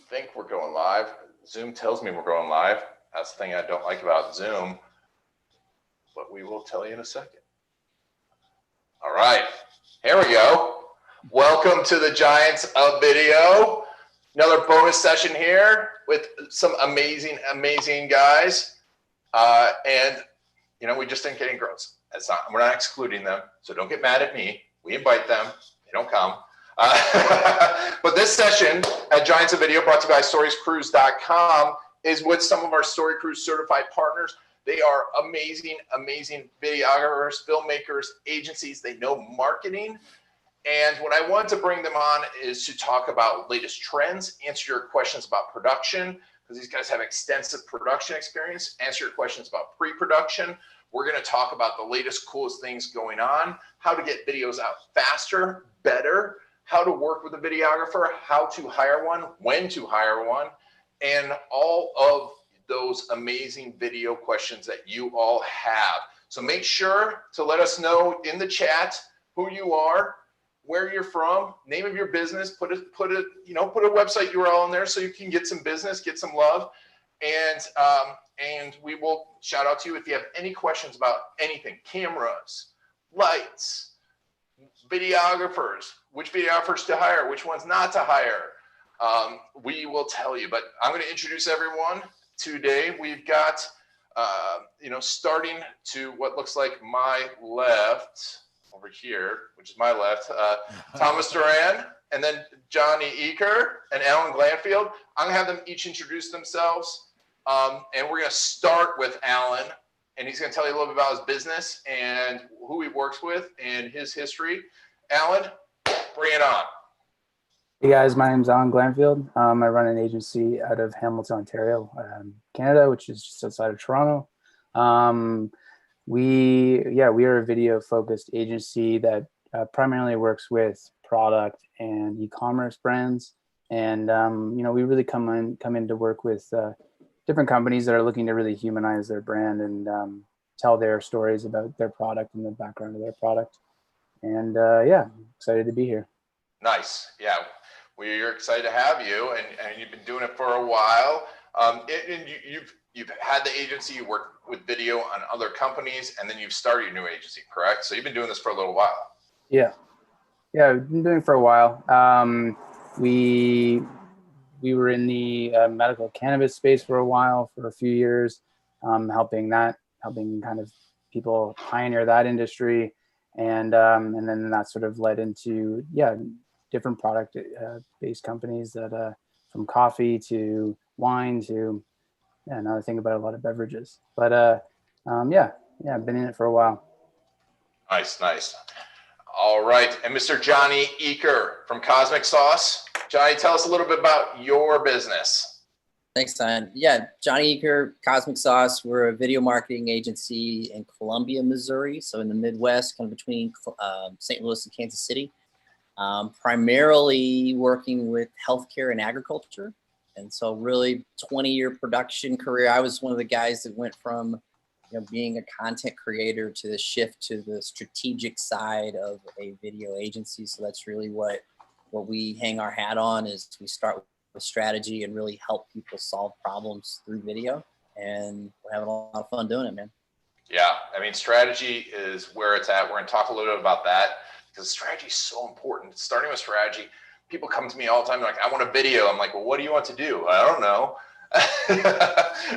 think we're going live. Zoom tells me we're going live. That's the thing I don't like about Zoom, but we will tell you in a second. All right, here we go. Welcome to the Giants of Video. Another bonus session here with some amazing, amazing guys. And you know, we just didn't get any girls. We're not excluding them, so don't get mad at me. We invite them, they don't come. But this session at Giants of Video, brought to you by storiescruise.com, is with some of our Story Cruise certified partners. They are amazing, amazing videographers, filmmakers, agencies. They know marketing. And what I want to bring them on is to talk about latest trends, answer your questions about production, because these guys have extensive production experience, answer your questions about pre-production. We're going to talk about the latest, coolest things going on, how to get videos out faster, better, how to work with a videographer, how to hire one, when to hire one, and all of those amazing video questions that you all have. So make sure to let us know in the chat who you are, where you're from, name of your business, put a website URL in there so you can get some business, get some love, and we will shout out to you if you have any questions about anything, cameras, lights, videographers, which videographers to hire, which ones not to hire. We will tell you, but I'm going to introduce everyone today. We've got, starting to what looks like my left over here, which is my left, Thomas Duran, and then Johnny Eaker and Alan Glanfield. I'm gonna have them each introduce themselves. And we're gonna start with Alan, and he's gonna tell you a little bit about his business and who he works with and his history. Alan, bring it on. Hey guys, my name's Alan Glanfield. I run an agency out of Hamilton, Ontario, Canada, which is just outside of Toronto. We are a video focused agency that primarily works with product and e-commerce brands. And, we really come in to work with different companies that are looking to really humanize their brand and tell their stories about their product and the background of their product. And excited to be here. Nice. Yeah, we're excited to have you, and you've been doing it for a while. You've had the agency, you work with video on other companies, and then you've started your new agency, correct? So you've been doing this for a little while. Yeah, we've been doing it for a while. We were in the medical cannabis space for a while, for a few years, helping kind of people pioneer that industry. And then that sort of led into, different product based companies that from coffee to wine to, now I think about a lot of beverages, but I've been in it for a while. Nice. All right, and Mr. Johnny Eaker from Cosmic Sauce. Johnny, tell us a little bit about your business. Thanks, Simon. Yeah, Johnny Eaker, Cosmic Sauce. We're a video marketing agency in Columbia, Missouri, so in the Midwest, kind of between St. Louis and Kansas City. Primarily working with healthcare and agriculture. And so really 20-year production career. I was one of the guys that went from being a content creator to the shift to the strategic side of a video agency. So that's really what we hang our hat on, is we start with strategy and really help people solve problems through video. And we're having a lot of fun doing it, man. Yeah, I mean, strategy is where it's at. We're going to talk a little bit about that because strategy is so important. Starting with strategy. People come to me all the time, like, I want a video. I'm like, well, what do you want to do? I don't know.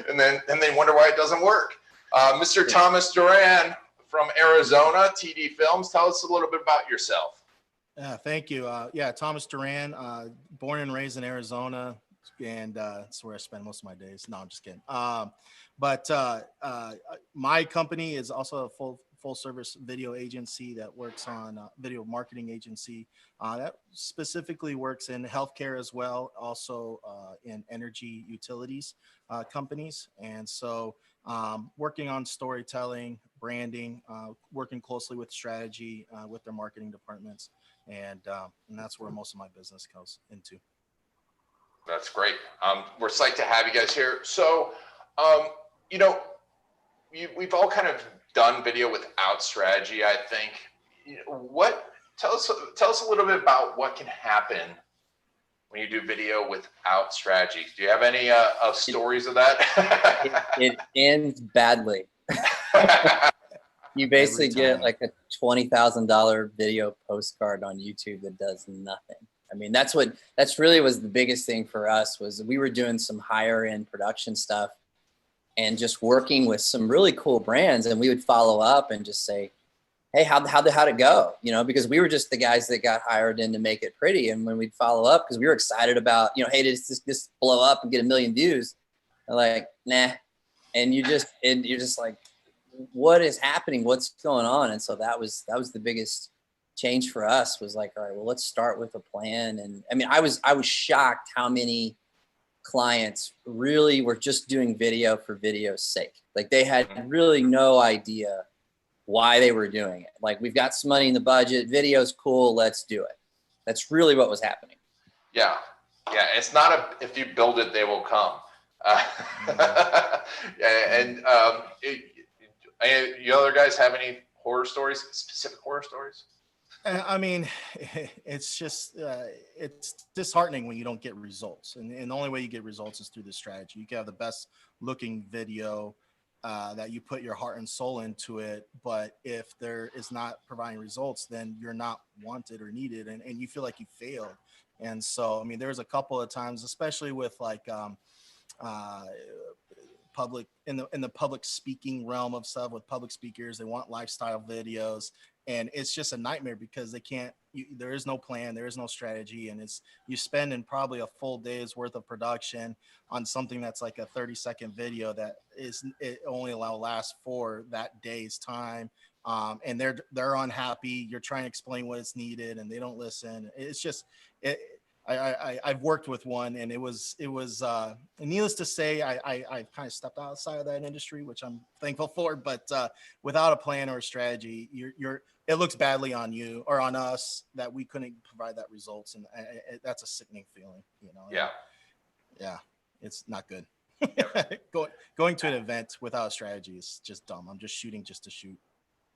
and they wonder why it doesn't work. Mr. Thomas Duran from Arizona, TD Films. Tell us a little bit about yourself. Thank you. Thomas Duran, born and raised in Arizona, and that's where I spend most of my days. No, I'm just kidding. But my company is also a full service video agency that works on video marketing agency that specifically works in healthcare as well, also in energy utilities companies. And so working on storytelling, branding, working closely with strategy with their marketing departments. And that's where most of my business goes into. That's great. We're psyched to have you guys here. So, we've all kind of done video without strategy, I think. Tell us a little bit about what can happen when you do video without strategy? Do you have any of stories of that? It ends badly. You basically get like a $20,000 video postcard on YouTube that does nothing. I mean, that's really was the biggest thing for us, was we were doing some higher end production stuff and just working with some really cool brands. And we would follow up and just say, hey, how'd it go? You know, because we were just the guys that got hired in to make it pretty. And when we'd follow up, because we were excited about, you know, hey, did this blow up and get 1 million views? They're like, nah. And you're just like, what is happening? What's going on? And so that was the biggest change for us, was like, all right, well, let's start with a plan. And I mean, I was shocked how many clients really were just doing video for video's sake. Like they had really no idea why they were doing it. Like, we've got some money in the budget, video's cool, let's do it. That's really what was happening. Yeah. It's not if you build it, they will come. You other guys have any horror stories, specific horror stories? I mean, it's just, it's disheartening when you don't get results. And the only way you get results is through the strategy. You can have the best looking video that you put your heart and soul into it, but if there is not providing results, then you're not wanted or needed, and you feel like you failed. And so, I mean, there's a couple of times, especially with like public in the public speaking realm of stuff, with public speakers, they want lifestyle videos, and it's just a nightmare because they can't, there is no plan, there is no strategy, and you spend in probably a full day's worth of production on something that's like a 30-second video that it only lasts for that day's time, and they're unhappy. You're trying to explain what is needed and they don't listen. It's just I've worked with one, and it was needless to say, I kind of stepped outside of that industry, which I'm thankful for. But without a plan or a strategy, it looks badly on you or on us that we couldn't provide that results, and that's a sickening feeling, you know. Yeah, it's not good. Going to an event without a strategy is just dumb. I'm just shooting just to shoot.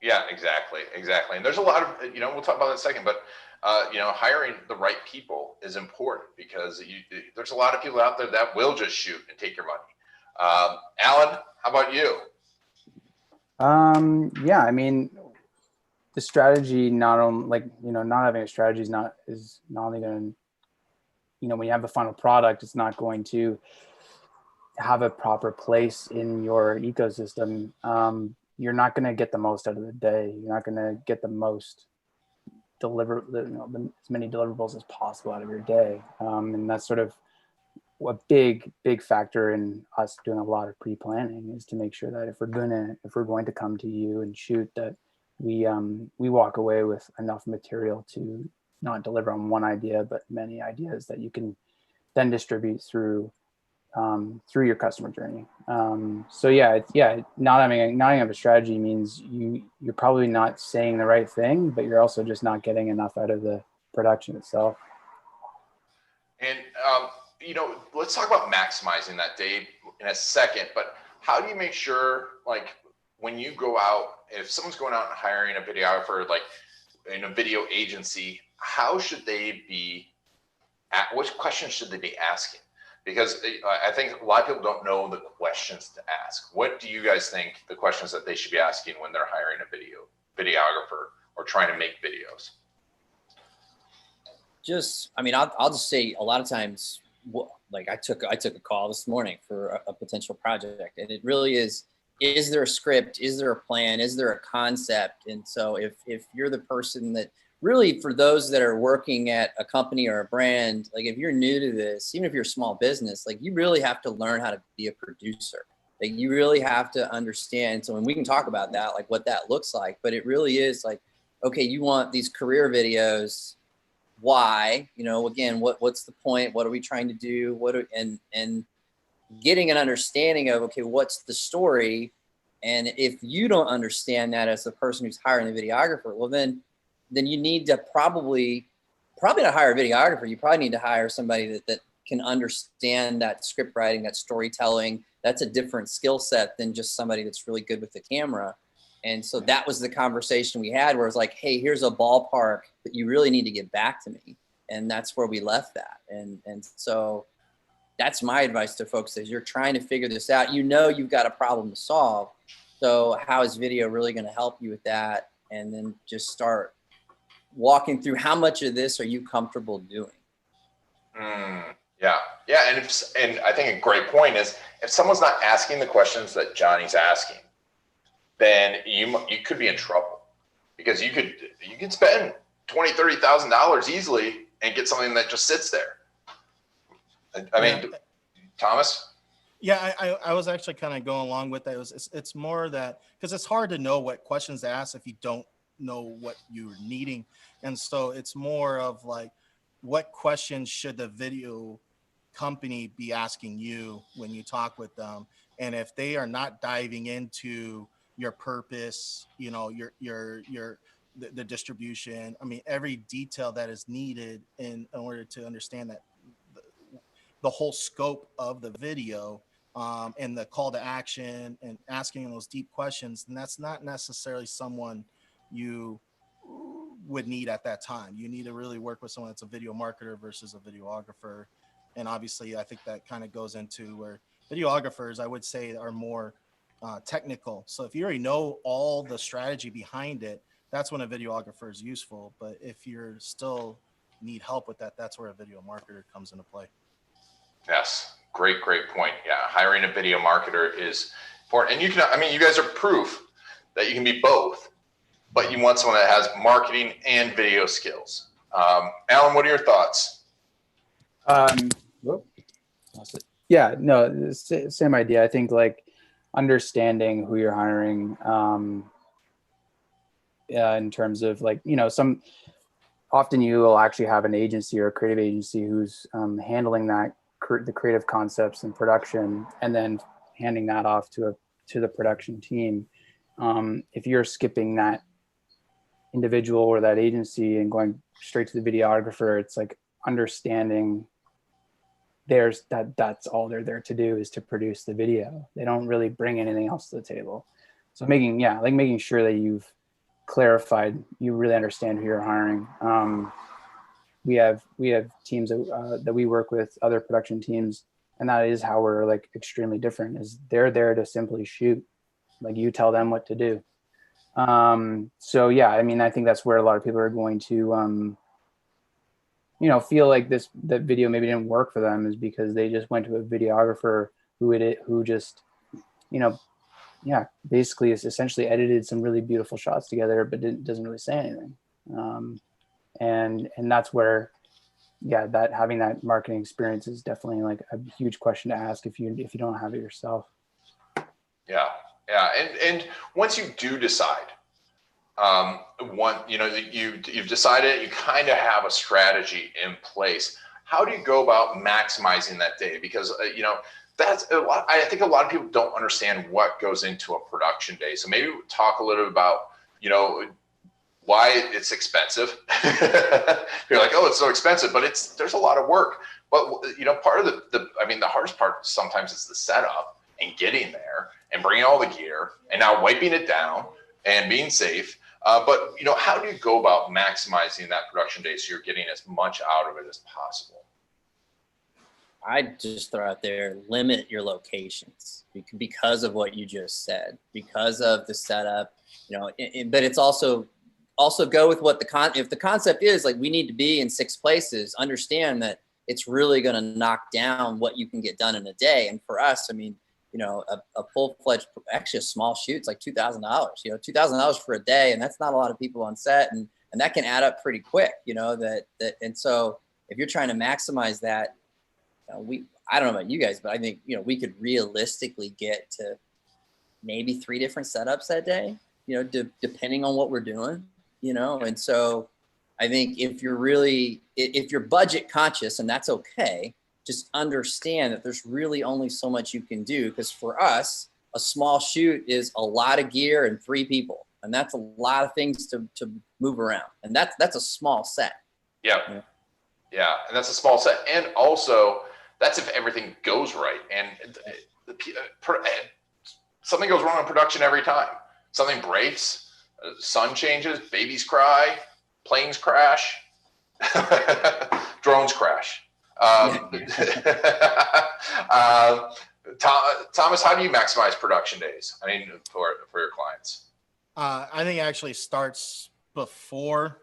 Yeah, exactly. And there's a lot of, we'll talk about that in a second, but hiring the right people is important, because there's a lot of people out there that will just shoot and take your money. Alan, how about you? Yeah, I mean, the strategy, not having a strategy is not only going to, when you have the final product, it's not going to have a proper place in your ecosystem. You're not going to get the most out of the day. You're not going to get the most as many deliverables as possible out of your day. And that's sort of a big factor in us doing a lot of pre-planning, is to make sure that if we're going to come to you and shoot, that we walk away with enough material to not deliver on one idea, but many ideas that you can then distribute through your customer journey. Not having a strategy means you're probably not saying the right thing, but you're also just not getting enough out of the production itself. And let's talk about maximizing that day in a second, but how do you make sure, like, when you go out, if someone's going out and hiring a videographer, like in a video agency, how should they be what questions should they be asking? Because I think a lot of people don't know the questions to ask. What do you guys think the questions that they should be asking when they're hiring a videographer or trying to make videos? I'll just say, a lot of times, like I took a call this morning for a potential project, and it really is there a script? Is there a plan? Is there a concept? And so if you're the person that, really, for those that are working at a company or a brand, like if you're new to this, even if you're a small business, like you really have to learn how to be a producer. Like you really have to understand. So when we can talk about that, like what that looks like, but it really is like, okay, you want these career videos. Why? Again, what's the point? What are we trying to do? And getting an understanding of, okay, what's the story? And if you don't understand that as the person who's hiring the videographer, well, then you need to probably not hire a videographer. You probably need to hire somebody that can understand that script writing, that storytelling. That's a different skill set than just somebody that's really good with the camera. And so that was the conversation we had, where it's like, hey, here's a ballpark, but you really need to get back to me. And that's where we left that. And so that's my advice to folks as you're trying to figure this out. You know, you've got a problem to solve. So how is video really going to help you with that? And then just start walking through how much of this are you comfortable doing? Yeah. Yeah. And I think a great point is if someone's not asking the questions that Johnny's asking, then you could be in trouble, because you could spend $20,000, $30,000 easily and get something that just sits there. I mean, Thomas? Yeah, I was actually kind of going along with that. It's more that, because it's hard to know what questions to ask if you don't know what you're needing. And so it's more of like, what questions should the video company be asking you when you talk with them? And if they are not diving into your purpose, you know, the distribution, I mean, every detail that is needed in order to understand that the whole scope of the video, and the call to action and asking those deep questions, and that's not necessarily someone you would need at that time. You need to really work with someone that's a video marketer versus a videographer. And obviously, I think that kind of goes into where videographers, I would say, are more technical. So if you already know all the strategy behind it, that's when a videographer is useful. But if you're still need help with that, that's where a video marketer comes into play. Yes. Great point. Yeah. Hiring a video marketer is important. And you can, I mean, you guys are proof that you can be both, but you want someone that has marketing and video skills. Alan, what are your thoughts? Yeah, no, same idea. I think like understanding who you're hiring, in terms of like, you know, often you will actually have an agency or a creative agency who's handling that the creative concepts and production, and then handing that off to the production team. If you're skipping that individual or that agency and going straight to the videographer, it's like understanding that's all they're there to do is to produce the video. They don't really bring anything else to the table. So making sure that you've clarified, you really understand who you're hiring. We have teams that we work with, other production teams, and that is how we're like extremely different, is they're there to simply shoot. Like, you tell them what to do. So yeah, I mean, I think that's where a lot of people are going to feel like that video maybe didn't work for them, is because they just went to a videographer who just basically is essentially edited some really beautiful shots together, but doesn't really say anything. And that's where, that having that marketing experience is definitely like a huge question to ask if you don't have it yourself. Yeah. And once you do decide, you've decided, you kind of have a strategy in place. How do you go about maximizing that day? Because, that's a lot. I think a lot of people don't understand what goes into a production day. So maybe we'll talk a little bit about, why it's expensive. You're like, oh, it's so expensive, but there's a lot of work. But, part of the hardest part sometimes is the setup and getting there and bringing all the gear and now wiping it down and being safe. But how do you go about maximizing that production day so you're getting as much out of it as possible? I'd just throw out there, limit your locations because of what you just said, because of the setup, but it's also go with what if the concept is like, we need to be in 6 places, understand that it's really going to knock down what you can get done in a day. And for us, I mean, a full-fledged, actually a small shoot's like $2,000, $2,000 for a day. And that's not a lot of people on set. And that can add up pretty quick, and so if you're trying to maximize that, I don't know about you guys, but I think, we could realistically get to maybe 3 different setups that day, depending on what we're doing, and so I think if you're budget conscious, and that's okay, just understand that there's really only so much you can do. Because for us, a small shoot is a lot of gear and 3 people, and that's a lot of things to move around, and that's a small set. Yeah. And that's a small set. And also, that's if everything goes right. And something goes wrong in production every time. Something breaks, sun changes, babies cry, planes crash. Thomas, how do you maximize production days? I mean, for your clients. I think it actually starts before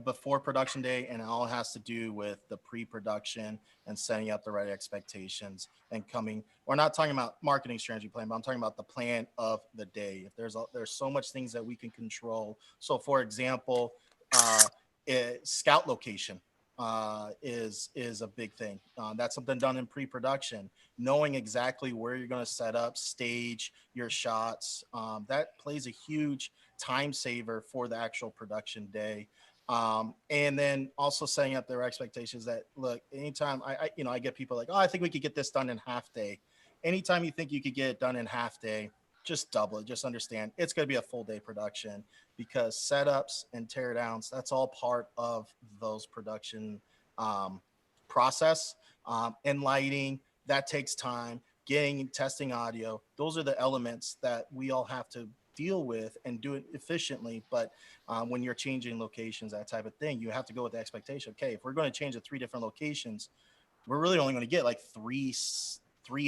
before production day, and it all has to do with the pre-production and setting up the right expectations and coming. We're not talking about marketing strategy plan, but I'm talking about the plan of the day. If there's so much things that we can control. So, for example, scout location is a big thing. That's something done in pre-production. Knowing exactly where you're going to set up, stage your shots, that plays a huge time saver for the actual production day. And then also setting up their expectations that, look, anytime I get people like, oh, I think we could get this done in half day. Anytime you think you could get it done in half day, just double it. Just understand it's going to be a full day production, because setups and teardowns, that's all part of those production process. And lighting, that takes time. Testing audio, those are the elements that we all have to deal with and do it efficiently. But when you're changing locations, that type of thing, you have to go with the expectation. Okay, if we're going to change to 3 different locations, we're really only going to get like three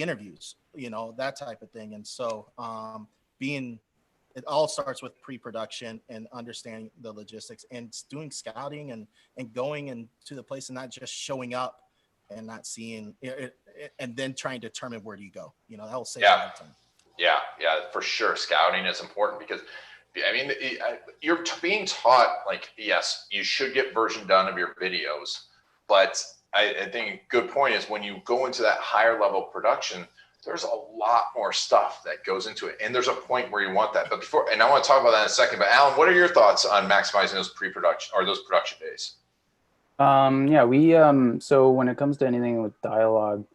interviews, that type of thing. And so it all starts with pre-production and understanding the logistics and doing scouting and going into the place and not just showing up and not seeing it, and then trying to determine where do you go. That will save a lot of time. Yeah, for sure. Scouting is important because, I mean, you're being taught, like, yes, you should get version done of your videos, but I think a good point is when you go into that higher level production, there's a lot more stuff that goes into it. And there's a point where you want that. But and I want to talk about that in a second, but Alan, what are your thoughts on maximizing those pre-production or those production days? Yeah, we, so when it comes to anything with dialogue,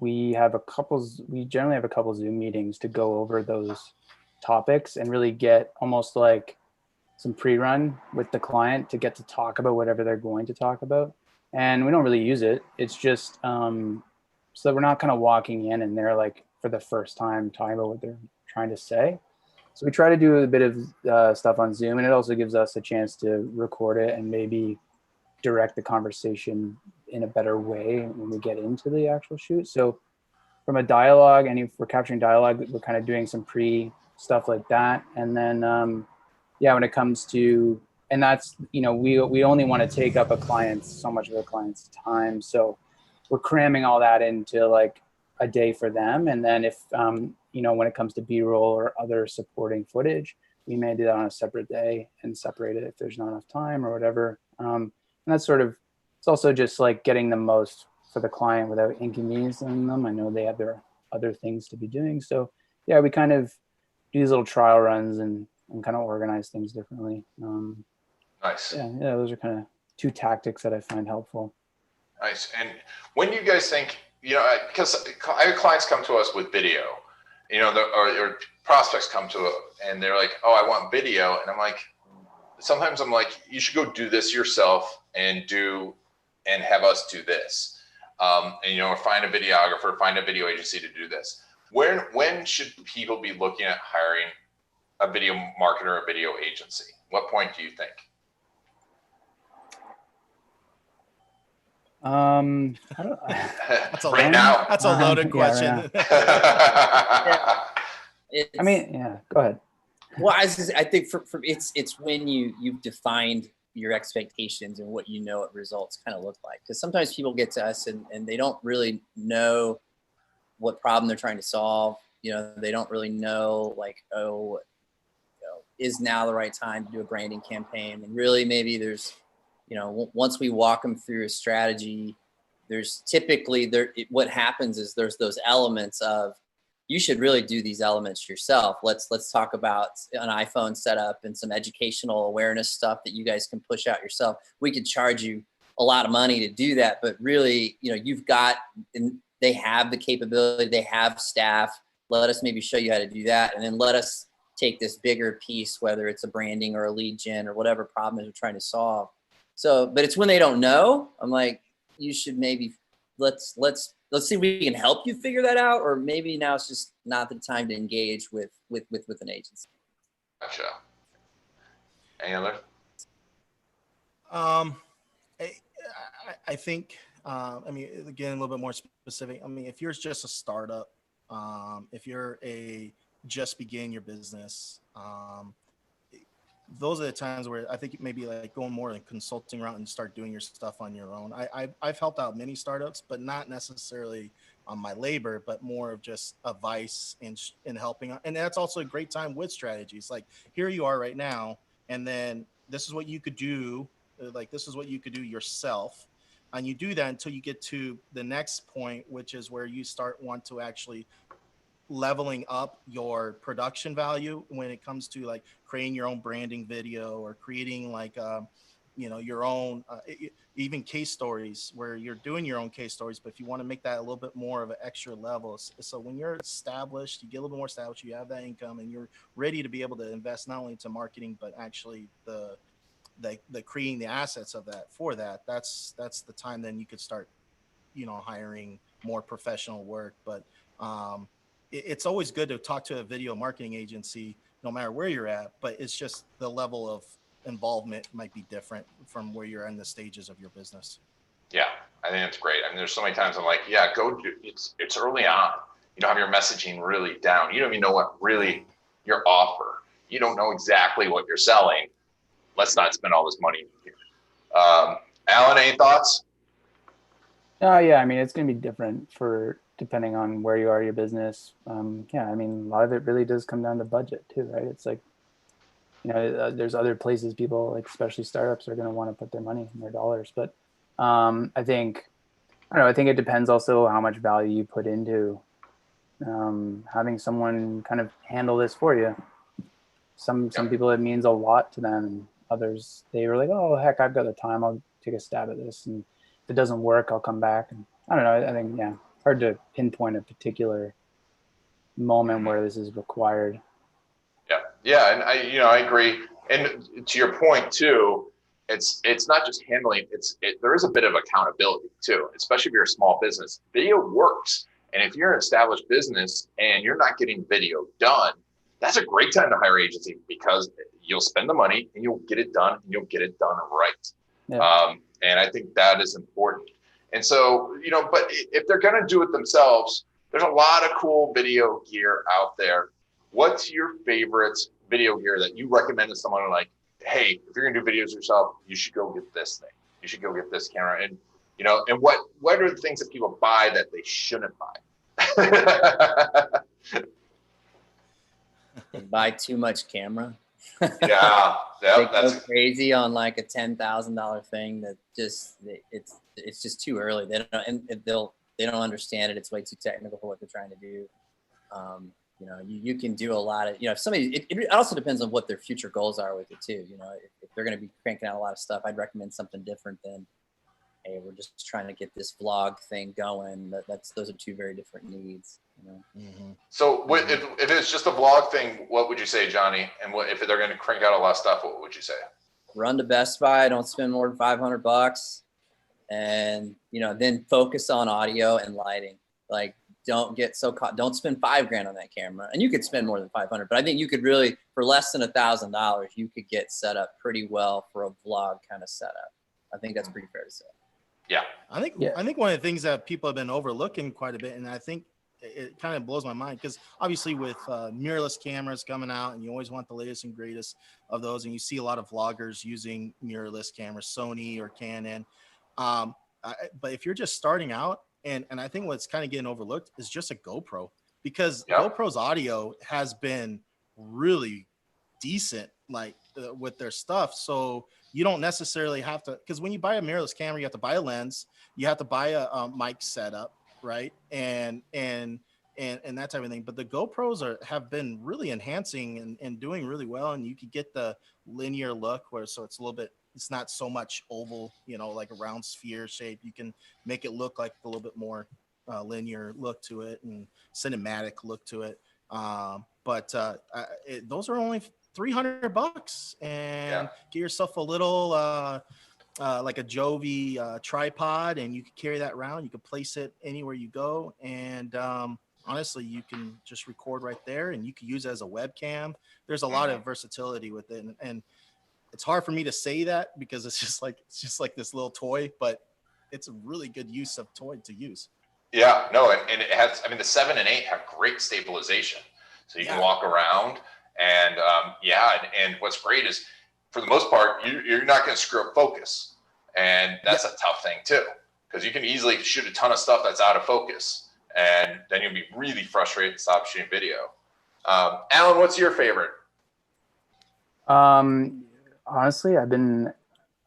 we generally have a couple Zoom meetings to go over those topics and really get almost like some pre-run with the client to get to talk about whatever they're going to talk about. And we don't really use it. It's just so that we're not kind of walking in and they're like for the first time talking about what they're trying to say. So we try to do a bit of stuff on Zoom, and it also gives us a chance to record it and maybe direct the conversation in a better way when we get into the actual shoot. So from a dialogue, and if we're capturing dialogue, we're kind of doing some pre stuff like that. And then, when it comes to, and that's, we only want to take up so much of a client's time. So we're cramming all that into like a day for them. And then if, when it comes to B-roll or other supporting footage, we may do that on a separate day and separate it if there's not enough time or whatever. And that's it's also just like getting the most for the client without inconveniencing them. I know they have their other things to be doing. So yeah, we kind of do these little trial runs and kind of organize things differently. Nice. Yeah, those are kind of 2 tactics that I find helpful. Nice. And when do you guys think, because I have clients come to us with video, or prospects come to it and they're like, oh, I want video. And sometimes I'm like, you should go do this yourself and have us do this. And, find a videographer, find a video agency to do this. When should people be looking at hiring a video marketer or a video agency? What point do you think? I don't, right now. That's a loaded question. Right I mean, yeah, go ahead. Well, I think it's when you've defined your expectations and what what results kind of look like. Because sometimes people get to us and they don't really know what problem they're trying to solve. They don't really know is now the right time to do a branding campaign? And really maybe there's, once we walk them through a strategy, there's typically what happens is there's those elements of, you should really do these elements yourself. Let's talk about an iPhone setup and some educational awareness stuff that you guys can push out yourself. We could charge you a lot of money to do that, but really, you've got, and they have the capability, they have staff. Let us maybe show you how to do that. And then let us take this bigger piece, whether it's a branding or a lead gen or whatever problem we're trying to solve. So, but it's when they don't know, I'm like, you should maybe, let's see if we can help you figure that out, or maybe now it's just not the time to engage with an agency. Gotcha. Any other? I think I mean, again, a little bit more specific. I mean, if you're just a startup, if you're just begin your business, those are the times where I think maybe like going more in consulting route and start doing your stuff on your own. I've helped out many startups, but not necessarily on my labor, but more of just advice in helping. And that's also a great time with strategies. Like here you are right now, and then this is what you could do. Like this is what you could do yourself. And you do that until you get to the next point, which is where you want to actually leveling up your production value when it comes to like creating your own branding video or creating like your own even case stories where you're doing your own case stories, but if you want to make that a little bit more of an extra level, so when you're established, you get a little bit more established, you have that income and you're ready to be able to invest not only into marketing but actually the creating the assets of that for that, that's the time then you could start hiring more professional work. But it's always good to talk to a video marketing agency no matter where you're at, but it's just the level of involvement might be different from where you're in the stages of your business. Yeah, I think that's great. I mean, there's so many times I'm like, yeah, go do it's early on. You don't have your messaging really down. You don't even know what really your offer. You don't know exactly what you're selling. Let's not spend all this money here. Alan, any thoughts? Yeah, I mean, it's going to be different depending on where you are in your business. Yeah, I mean, a lot of it really does come down to budget too, right? It's like, there's other places people, like especially startups, are going to want to put their money and their dollars. But I think it depends also how much value you put into having someone kind of handle this for you. Some people, it means a lot to them, and others, they were like, oh, heck, I've got the time. I'll take a stab at this. And if it doesn't work, I'll come back. And I don't know. I think, yeah, hard to pinpoint a particular moment where this is required. Yeah, and I agree. And to your point too, it's not just handling. There is a bit of accountability too, especially if you're a small business. Video works, and if you're an established business and you're not getting video done, that's a great time to hire an agency because you'll spend the money and you'll get it done and you'll get it done right. Yeah. And I think that is important. And so, but if they're going to do it themselves, there's a lot of cool video gear out there. What's your favorite video gear that you recommend to someone like, hey, if you're going to do videos yourself, you should go get this thing. You should go get this camera. And, and what are the things that people buy that they shouldn't buy? They buy too much camera. Yeah, they go crazy on like a $10,000 thing that it's just too early. They don't understand it. It's way too technical for what they're trying to do. You can do a lot of, if somebody, it also depends on what their future goals are with it too. If they're going to be cranking out a lot of stuff, I'd recommend something different than, hey, we're just trying to get this vlog thing going. Those are two very different needs. Mm-hmm. So if it's just a vlog thing, what would you say, Johnny? And if they're going to crank out a lot of stuff, what would you say? Run to Best Buy. Don't spend more than $500, and then focus on audio and lighting. Like, don't get so caught. Don't spend $5,000 on that camera, and you could spend more than $500. But I think you could really, for less than $1,000, you could get set up pretty well for a vlog kind of setup. I think that's pretty fair to say. Yeah, I think one of the things that people have been overlooking quite a bit, and I think it kind of blows my mind because obviously with mirrorless cameras coming out, and you always want the latest and greatest of those, and you see a lot of vloggers using mirrorless cameras, Sony or Canon. But if you're just starting out, and I think what's kind of getting overlooked is just a GoPro, because GoPro's audio has been really decent, like with their stuff. So you don't necessarily have to, because when you buy a mirrorless camera, you have to buy a lens, you have to buy a mic setup, right? And that type of thing. But the GoPros have been really enhancing and doing really well. And you could get the linear look so it's a little bit, it's not so much oval, like a round sphere shape. You can make it look like a little bit more linear look to it and cinematic look to it. But those are only $300, and get yourself a little like a Jovi tripod, and you can carry that around. You can place it anywhere you go, and honestly, you can just record right there, and you can use it as a webcam. There's a lot of versatility with it, and it's hard for me to say that because it's just like this little toy, but it's a really good use of toy to use. Yeah, no, and it has, I mean, the 7 and 8 have great stabilization. So you can walk around and and what's great is for the most part, you're not going to screw up focus. And that's a tough thing too, because you can easily shoot a ton of stuff that's out of focus and then you'll be really frustrated to stop shooting video. Alan, what's your favorite? Honestly, I don't know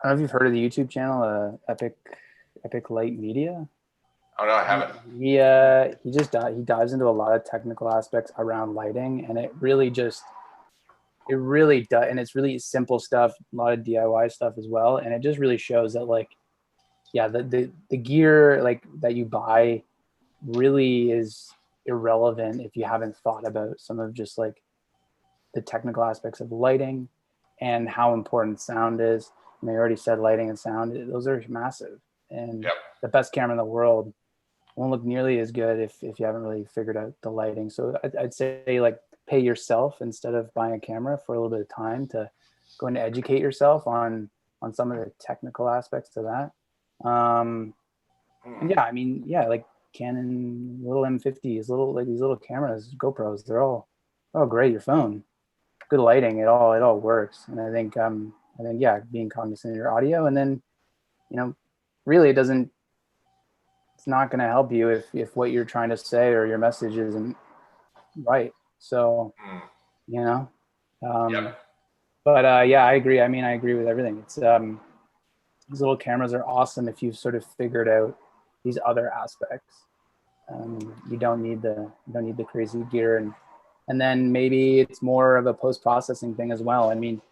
if you've heard of the YouTube channel, Epic Light Media. Oh no, I haven't. He dives into a lot of technical aspects around lighting, and it really does, and it's really simple stuff, a lot of DIY stuff as well, and it just really shows that like, yeah, the gear like that you buy really is irrelevant if you haven't thought about some of just like the technical aspects of lighting and how important sound is. And they already said lighting and sound; those are massive, and the best camera in the world won't look nearly as good if you haven't really figured out the lighting. So I'd say like pay yourself instead of buying a camera for a little bit of time to go and educate yourself on some of the technical aspects to that. And yeah, I mean, yeah, like Canon little M50s, like these little cameras, GoPros, they're all great. Your phone, good lighting, it all works. And I think yeah, being cognizant of your audio, and then really it's not going to help you if what you're trying to say or your message isn't right. So, but yeah, I agree. I mean, I agree with everything. It's these little cameras are awesome if you've sort of figured out these other aspects. You don't need the crazy gear, and then maybe it's more of a post-processing thing as well. I mean,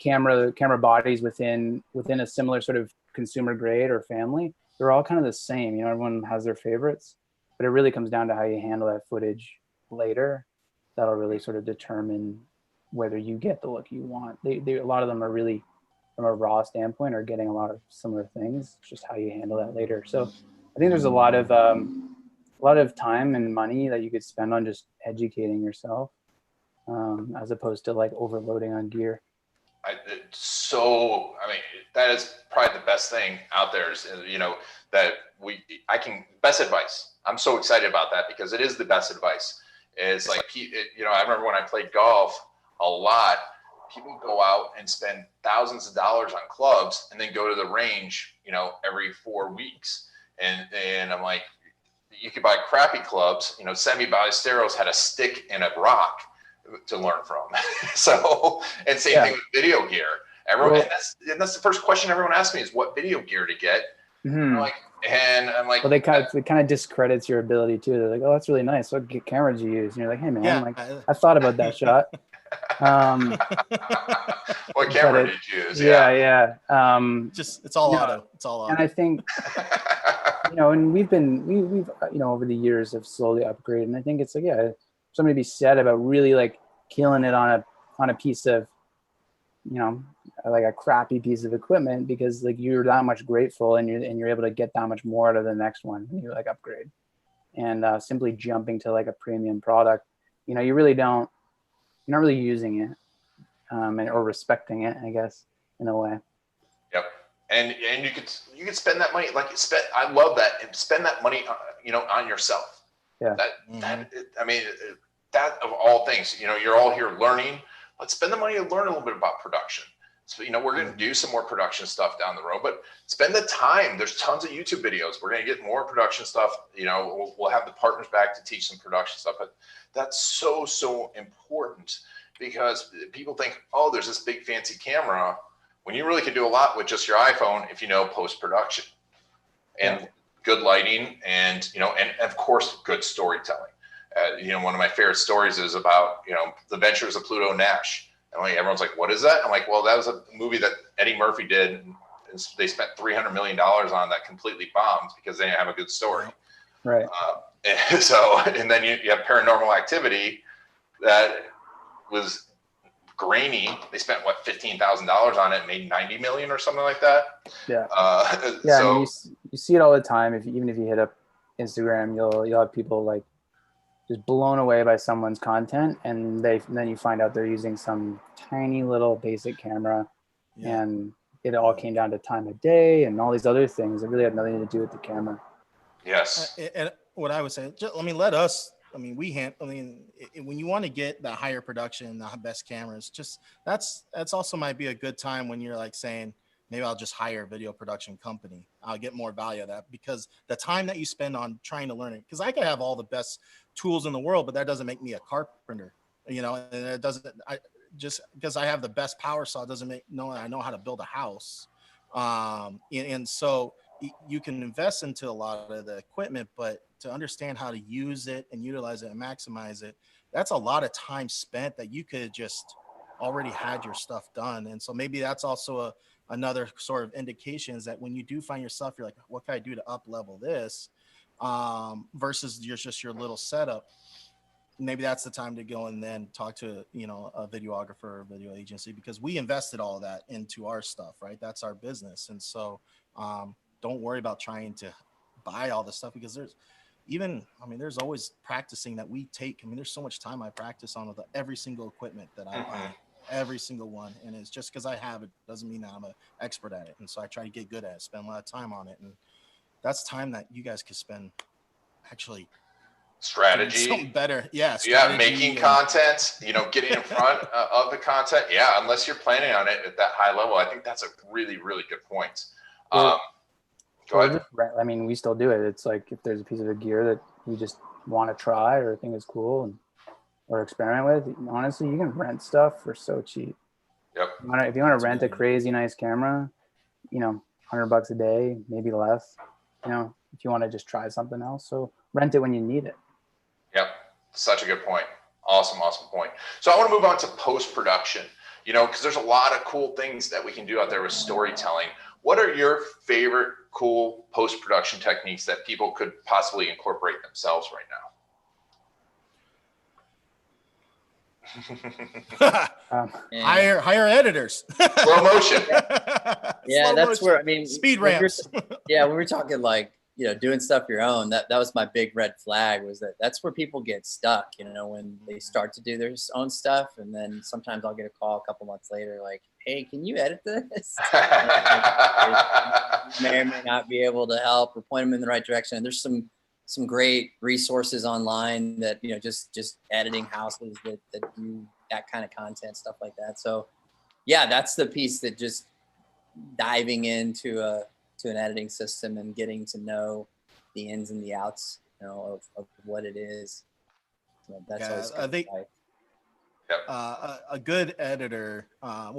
camera bodies within a similar sort of consumer grade or family, they're all kind of the same. Everyone has their favorites, but it really comes down to how you handle that footage later. That'll really sort of determine whether you get the look you want. A lot of them are really, from a raw standpoint, are getting a lot of similar things. It's just how you handle that later. So I think there's a lot of time and money that you could spend on just educating yourself, as opposed to like overloading on gear. I mean, that is probably the best thing out there is, best advice. I'm so excited about that because it is the best advice. It's like, I remember when I played golf a lot, people go out and spend thousands of dollars on clubs and then go to the range, every 4 weeks. And I'm like, you could buy crappy clubs, Semi Ballesteros had a stick and a rock to learn from. So, and same thing with video gear. Everyone, and that's the first question everyone asks me is what video gear to get. I'm like, well, it kind of discredits your ability too. They're like, oh, that's really nice. What camera did you use? And you're like, hey man, like I thought about that shot. What camera did you use? Yeah. It's all auto. It's all auto. And I think, and we've over the years have slowly upgraded. And I think it's like, something to be said about really like killing it on a piece of, like a crappy piece of equipment, because like you're that much grateful and you're able to get that much more out of the next one when you like upgrade. And simply jumping to like a premium product, you're not really using it, or respecting it, I guess, in a way. Yep. And you could spend that money I love that, and spend that money on yourself. Yeah. That of all things, you're all here learning. Let's spend the money to learn a little bit about production. So, we're going to do some more production stuff down the road, but spend the time. There's tons of YouTube videos. We're going to get more production stuff. We'll have the partners back to teach some production stuff, but that's so important, because people think, oh, there's this big fancy camera, when you really can do a lot with just your iPhone if you know post-production and good lighting and of course, good storytelling. One of my favorite stories is about, the Adventures of Pluto Nash. And everyone's like, what is that? I'm like, well, that was a movie that Eddie Murphy did. And they spent $300 million on that, completely bombed because they didn't have a good story. Right. And then you have Paranormal Activity that was grainy. They spent $15,000 on it, and made $90 million or something like that. Yeah. So, I mean, you see it all the time. Even if you hit up Instagram, you'll have people like just blown away by someone's content, and then you find out they're using some tiny little basic camera, and it all came down to time of day and all these other things. It really had nothing to do with the camera. Yes. And what I would say, just, let us. When you want to get the higher production, the best cameras, just that's also might be a good time when you're like saying, maybe I'll just hire a video production company. I'll get more value out of that, because the time that you spend on trying to learn it, because I could have all the best tools in the world, but that doesn't make me a carpenter, and it doesn't, just because I have the best power saw doesn't I know how to build a house. And so you can invest into a lot of the equipment, but to understand how to use it and utilize it and maximize it, that's a lot of time spent that you could just already had your stuff done. And so maybe that's also another sort of indication is that when you do find yourself, you're like, what can I do to up level this, versus just your little setup. Maybe that's the time to go and then talk to, a videographer or video agency, because we invested all of that into our stuff, right? That's our business. And so don't worry about trying to buy all the stuff, because there's always practicing that we take. There's so much time I practice on with every single equipment that I buy, every single one. And it's just because I have it doesn't mean that I'm an expert at it. And so I try to get good at it, spend a lot of time on it. And that's time that you guys could spend actually Strategy. something better. Yeah. Yeah. Making content, getting in front of the content. Yeah. Unless you're planning on it at that high level. I think that's a really, really good point. Go ahead. We still do it. It's like if there's a piece of gear that we just want to try or think is cool or experiment with, honestly, you can rent stuff for so cheap. Yep. If you want to rent a crazy nice camera, $100 a day, maybe less, if you want to just try something else. So rent it when you need it. Yep. Such a good point. Awesome point. So I want to move on to post-production, because there's a lot of cool things that we can do out there with storytelling. What are your favorite cool post-production techniques that people could possibly incorporate themselves right now? Hire editors. Slow motion. Yeah, Slow that's motion. where speed ramps. When we're talking like doing stuff your own, that was my big red flag, was that's where people get stuck, when they start to do their own stuff. And then sometimes I'll get a call a couple months later like, hey, can you edit this? May or may not be able to help or point them in the right direction. And there's some great resources online that, just editing houses that do that kind of content, stuff like that. So yeah, that's the piece that just diving into an editing system and getting to know the ins and the outs, of what it is. That's always I think a good editor. I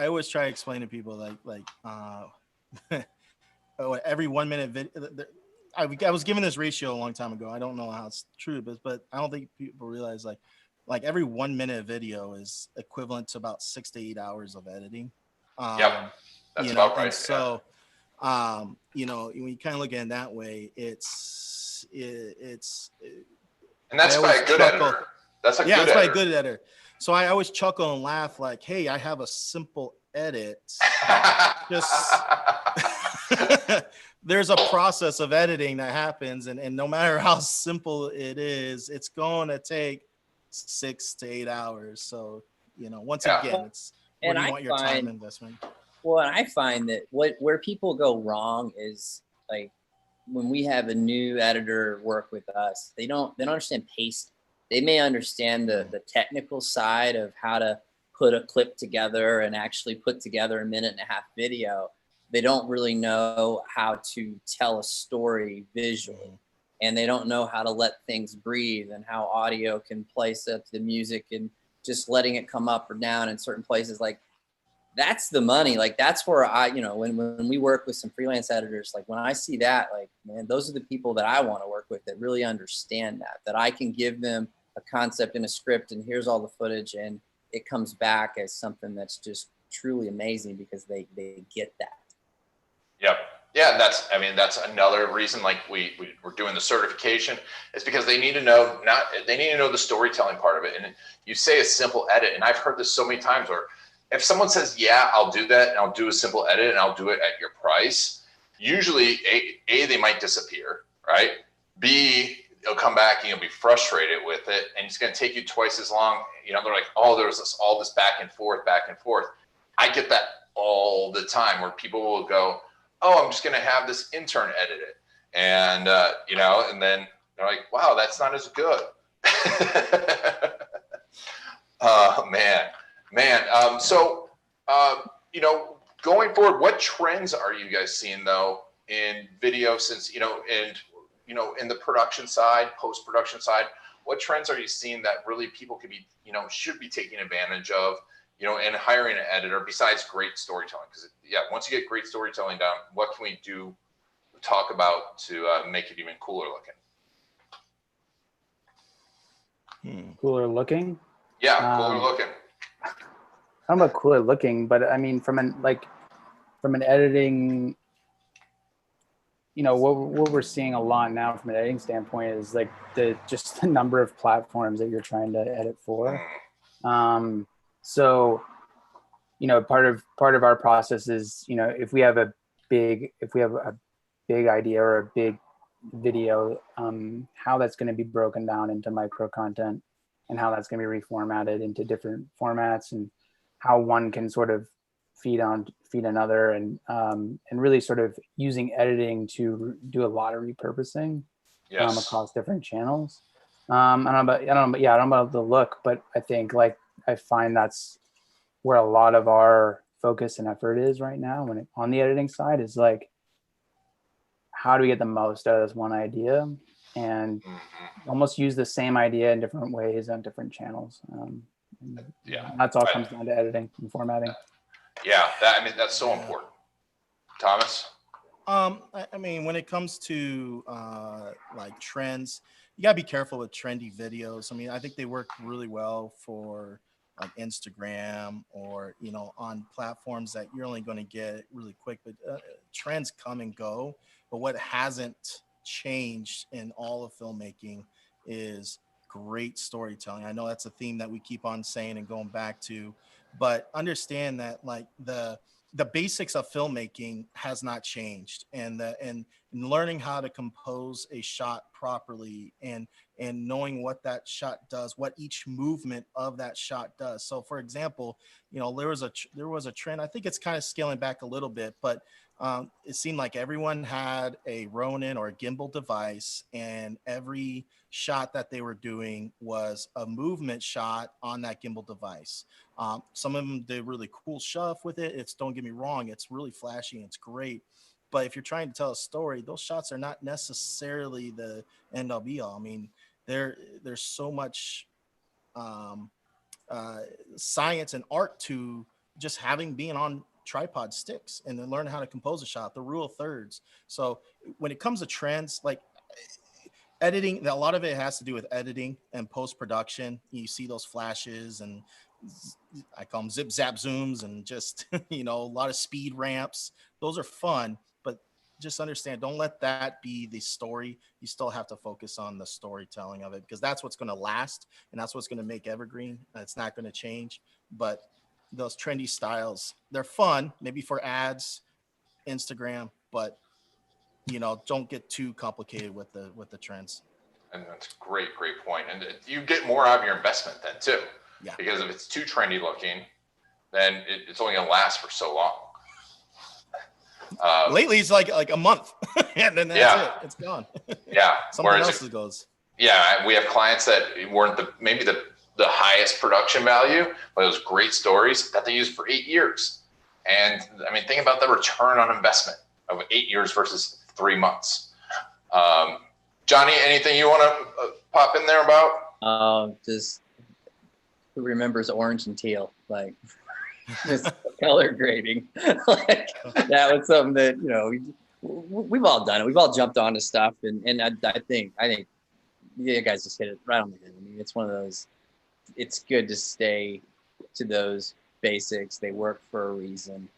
always try to explain to people every 1 minute video. I was given this ratio a long time ago. I don't know how it's true, but I don't think people realize like every 1 minute video is equivalent to about 6 to 8 hours of editing. That's about right. And so, when you kind of look at it that way, it's and that's by a good editor. That's a good editor. By a good editor. So I always chuckle and laugh like, hey, I have a simple edit. Just there's a process of editing that happens, and no matter how simple it is, it's going to take 6 to 8 hours. So, once again, it's where do you want your time investment? Well, and I find that where people go wrong is like when we have a new editor work with us, they don't understand pacing. They may understand the technical side of how to put a clip together and actually put together a 1.5 minute video. They don't really know how to tell a story visually, and they don't know how to let things breathe and how audio can place up the music and just letting it come up or down in certain places. Like that's the money. Like that's where when we work with some freelance editors, like when I see that, like, man, those are the people that I want to work with that really understand that I can give them a concept and a script and here's all the footage and it comes back as something that's just truly amazing because they get that. Yep. Yeah, that's another reason like we're doing the certification is because they need to know the storytelling part of it. And you say a simple edit, and I've heard this so many times where if someone says, yeah, I'll do that and I'll do a simple edit and I'll do it at your price, usually A, they might disappear, right? B, they'll come back and you'll be frustrated with it and it's going to take you twice as long. They're like, oh, there's all this back and forth. I get that all the time where people will go, oh, I'm just going to have this intern edit it. And, you know, and then they're like, wow, that's not as good. Oh, man. So, you know, going forward, what trends are you guys seeing, though, in video since, you know, and, you know, in the production side, post-production side, what trends are you seeing that really people could be, you know, should be taking advantage of, you know, and hiring an editor besides great storytelling? Because, yeah, once you get great storytelling down, what can we talk about to make it even cooler looking? Cooler looking? Yeah, cooler looking. I don't know about cooler looking, but I mean, from an editing, you know, what we're seeing a lot now from an editing standpoint is like just the number of platforms that you're trying to edit for. So, you know, part of our process is, you know, if we have a big idea or a big video, how that's going to be broken down into micro content and how that's going to be reformatted into different formats, and how one can sort of feed another, and really sort of using editing to do a lot of repurposing across different channels. I don't know about the look, but I think like I find that's where a lot of our focus and effort is right now on the editing side, is like, how do we get the most out of this one idea and almost use the same idea in different ways on different channels. That's all comes down to editing and formatting. Yeah, I mean, that's so important. Thomas? I mean, when it comes to like trends, you gotta be careful with trendy videos. I mean, I think they work really well for like Instagram, or, you know, on platforms that you're only going to get really quick, but trends come and go. But what hasn't changed in all of filmmaking is great storytelling. I know that's a theme that we keep on saying and going back to, but understand that like the basics of filmmaking has not changed, and learning how to compose a shot properly, and knowing what that shot does, what each movement of that shot does. So for example, you know, there was a trend, I think it's kind of scaling back a little bit, but it seemed like everyone had a Ronin or a gimbal device, and every shot that they were doing was a movement shot on that gimbal device. Some of them did really cool stuff with it. Don't get me wrong, it's really flashy, it's great. But if you're trying to tell a story, those shots are not necessarily the end all be all. I mean, there's so much science and art to just being on tripod sticks, and then learn how to compose a shot, the rule of thirds. So when it comes to trends, like editing, a lot of it has to do with editing and post-production. You see those flashes, and I call them zip zap zooms, and just you know, a lot of speed ramps. Those are fun, but just understand, don't let that be the story. You still have to focus on the storytelling of it, because that's what's going to last, and that's what's going to make evergreen. It's not going to change. But those trendy styles, they're fun, maybe for ads, Instagram, but you know, don't get too complicated with the trends. And that's a great point. And you get more out of your investment then too. Yeah. Because if it's too trendy looking, then it's only going to last for so long. Lately, it's like a month, and then that's it. It's gone. Yeah. Something else goes. Yeah, we have clients that weren't maybe the highest production value, but it was great stories that they used for 8 years. And I mean, think about the return on investment of 8 years versus 3 months. Johnny, anything you want to pop in there about? Just who remembers orange and teal? Like, just color grading. Like, that was something that, you know, we've all done it. We've all jumped onto stuff, and I think you guys just hit it right on the head. I mean, it's one of those. It's good to stay to those basics. They work for a reason.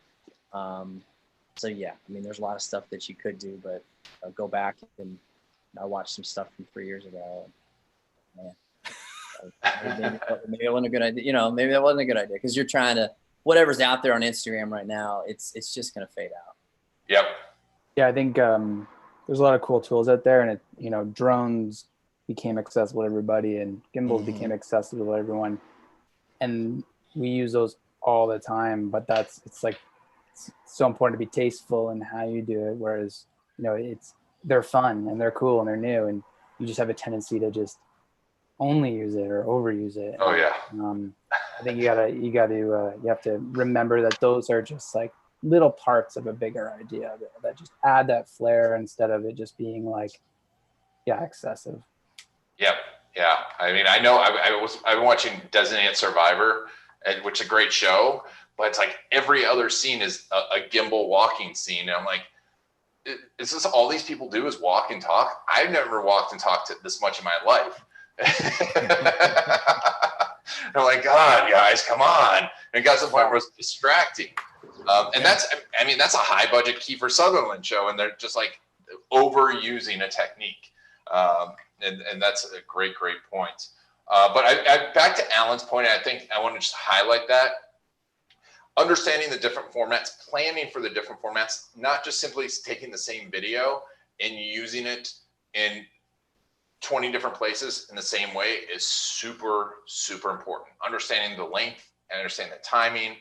So yeah, I mean, there's a lot of stuff that you could do, but go back and I watched some stuff from 3 years ago. Man, maybe it wasn't a good idea. You know, maybe that wasn't a good idea, because you're trying to, whatever's out there on Instagram right now, it's just gonna fade out. Yep. Yeah, I think there's a lot of cool tools out there, and it, you know, drones became accessible to everybody, and gimbals became accessible to everyone, and we use those all the time. But it's like it's so important to be tasteful in how you do it. Whereas, they're fun and they're cool and they're new, and you just have a tendency to just only use it or overuse it. Oh yeah. I think you have to remember that those are just like little parts of a bigger idea that just add that flair instead of it just being like, excessive. Yep. Yeah. I mean, I know I've been watching Designated Survivor, which is a great show, but it's like every other scene is a gimbal walking scene. And I'm like, is this all these people do is walk and talk? I've never walked and talked this much in my life. I'm like, God, guys, come on. And it got to the point where it's distracting. And that's a high budget Kiefer Sutherland show, and they're just like overusing a technique. And that's a great point. But back to Alan's point, I think I want to just highlight that. Understanding the different formats, planning for the different formats, not just simply taking the same video and using it in 20 different places in the same way is super, super important. Understanding the length and understanding the timing.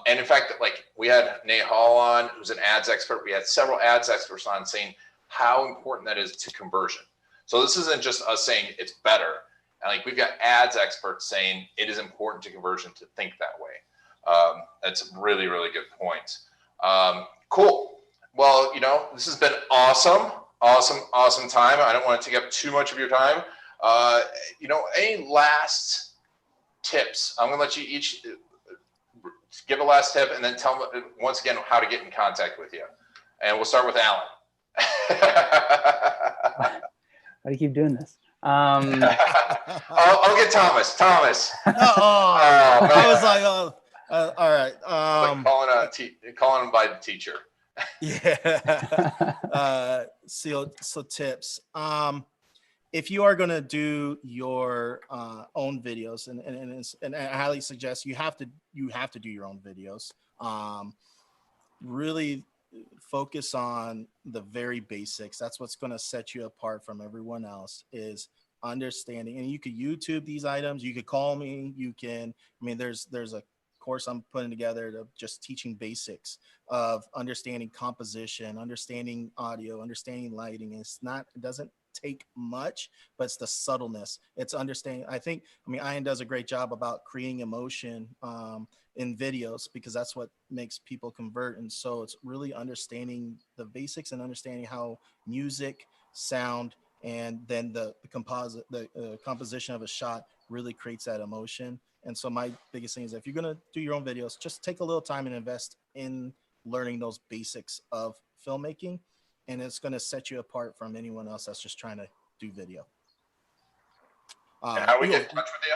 And in fact, like we had Nate Hall on, who's an ads expert. We had several ads experts on saying how important that is to conversion. So this isn't just us saying it's better. And like we've got ads experts saying it is important to conversion to think that way. That's a really, really good point. Cool. Well, this has been awesome time. I don't want to take up too much of your time. Any last tips? I'm going to let you each give a last tip and then tell them once again how to get in contact with you. And we'll start with Alan. Why do you keep doing this? I'll get Thomas. I was like, all right. Like calling him by the teacher. Yeah. So tips. If you are going to do your own videos, and I highly suggest you have to do your own videos. Really focus on the very basics. That's what's going to set you apart from everyone else, is understanding. And you could YouTube these items. You could call me. There's a course I'm putting together to just teaching basics of understanding composition, understanding audio, understanding lighting. It doesn't take much, but it's the subtleness. It's understanding. Ian does a great job about creating emotion in videos, because that's what makes people convert. And so it's really understanding the basics and understanding how music, sound, and then the composition of a shot really creates that emotion. And so my biggest thing is, if you're going to do your own videos, just take a little time and invest in learning those basics of filmmaking. And it's going to set you apart from anyone else that's just trying to do video. And how do we get in touch with you?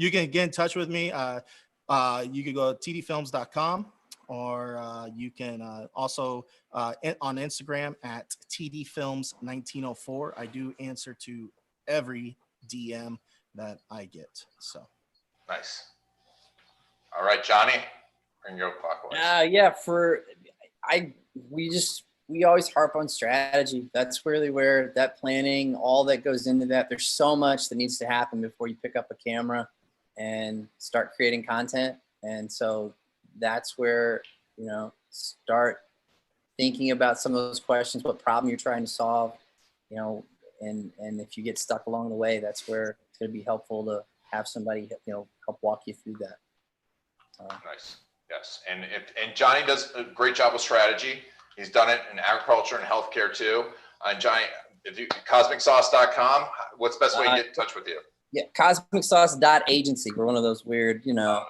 You can get in touch with me. You can go to tdfilms.com, or you can also on Instagram at tdfilms1904. I do answer to every DM that I get. So nice. All right, Johnny, bring your clockwise. We always harp on strategy. That's really where that planning, all that goes into that. There's so much that needs to happen before you pick up a camera and start creating content. And so that's where, start thinking about some of those questions, what problem you're trying to solve, and if you get stuck along the way, that's where it's going to be helpful to have somebody, help walk you through that. Nice. Yes. And Johnny does a great job with strategy. He's done it in agriculture and healthcare too. And Johnny, if you cosmicsauce.com, what's the best way to get in touch with you? Yeah, cosmicsauce.agency. We're one of those weird, not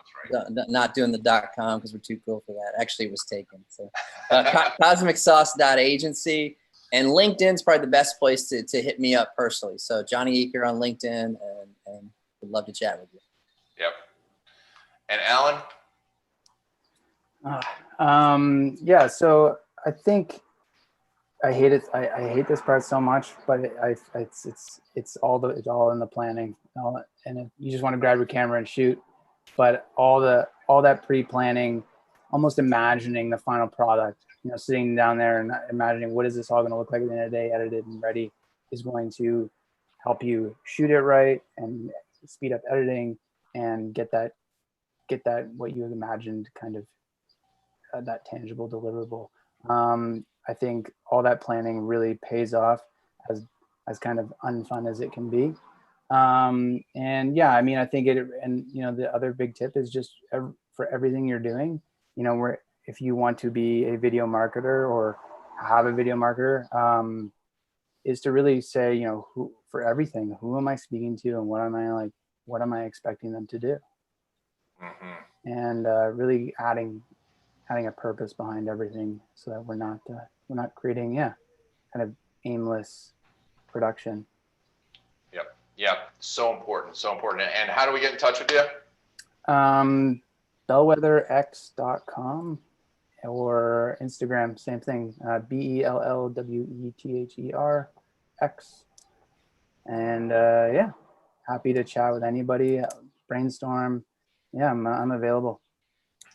doing the .com because we're too cool for that. Actually, it was taken. So cosmicsauce.agency, and LinkedIn's probably the best place to hit me up personally. So Johnny Eaker on LinkedIn, and would love to chat with you. Yep. And Alan? So I think I hate it. I hate this part so much, but it's all in the planning. And you just want to grab your camera and shoot, but all that pre-planning, almost imagining the final product, sitting down there and imagining what is this all going to look like at the end of the day, edited and ready, is going to help you shoot it right and speed up editing and get that what you had imagined kind of that tangible deliverable. I think all that planning really pays off, as kind of unfun as it can be. And yeah, I mean, I think and the other big tip is just for everything you're doing, where if you want to be a video marketer or have a video marketer, is to really say, for everything, who am I speaking to and what am I expecting them to do? Mm-hmm. And really adding a purpose behind everything, so that we're not creating, kind of aimless production. Yep. Yeah. So important. So important. And how do we get in touch with you? Bellwetherx.com or Instagram, same thing. BELLWETHER X. And yeah, happy to chat with anybody, brainstorm. Yeah, I'm available.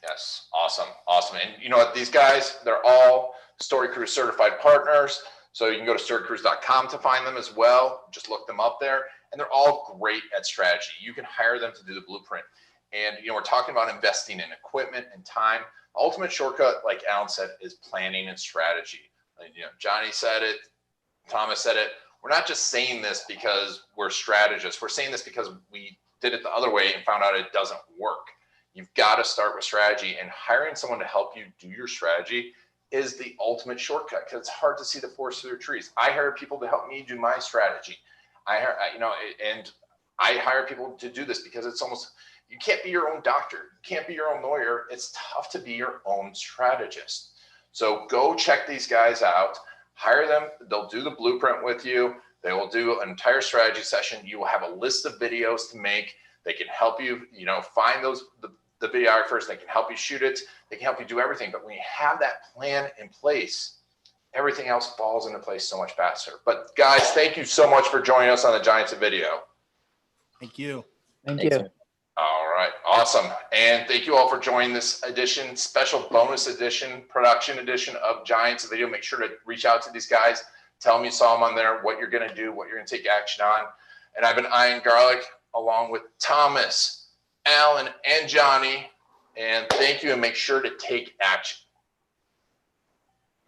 Yes. Awesome. Awesome. And you know what? These guys, they're all Story Cruise certified partners. So you can go to storycruise.com to find them as well. Just look them up there. And they're all great at strategy. You can hire them to do the blueprint. And, we're talking about investing in equipment and time. Ultimate shortcut, like Alan said, is planning and strategy. And, Johnny said it, Thomas said it. We're not just saying this because we're strategists. We're saying this because we did it the other way and found out it doesn't work. You've got to start with strategy, and hiring someone to help you do your strategy is the ultimate shortcut, because it's hard to see the forest through the trees. I hire people to help me do my strategy. I hire people to do this because it's almost, you can't be your own doctor. You can't be your own lawyer. It's tough to be your own strategist. So go check these guys out, hire them. They'll do the blueprint with you. They will do an entire strategy session. You will have a list of videos to make. They can help you, find the videographers. They can help you shoot it. They can help you do everything. But when you have that plan in place, everything else falls into place so much faster. But guys, thank you so much for joining us on the Giants of Video. Thank you. Thank Thanks, you. man. All right, awesome. And thank you all for joining this edition, special bonus edition, production edition of Giants of Video. Make sure to reach out to these guys. Tell them you saw them on there, what you're going to do, what you're going to take action on. And I've been Ian Garlic along with Thomas, Alan, and Johnny. And thank you, and make sure to take action.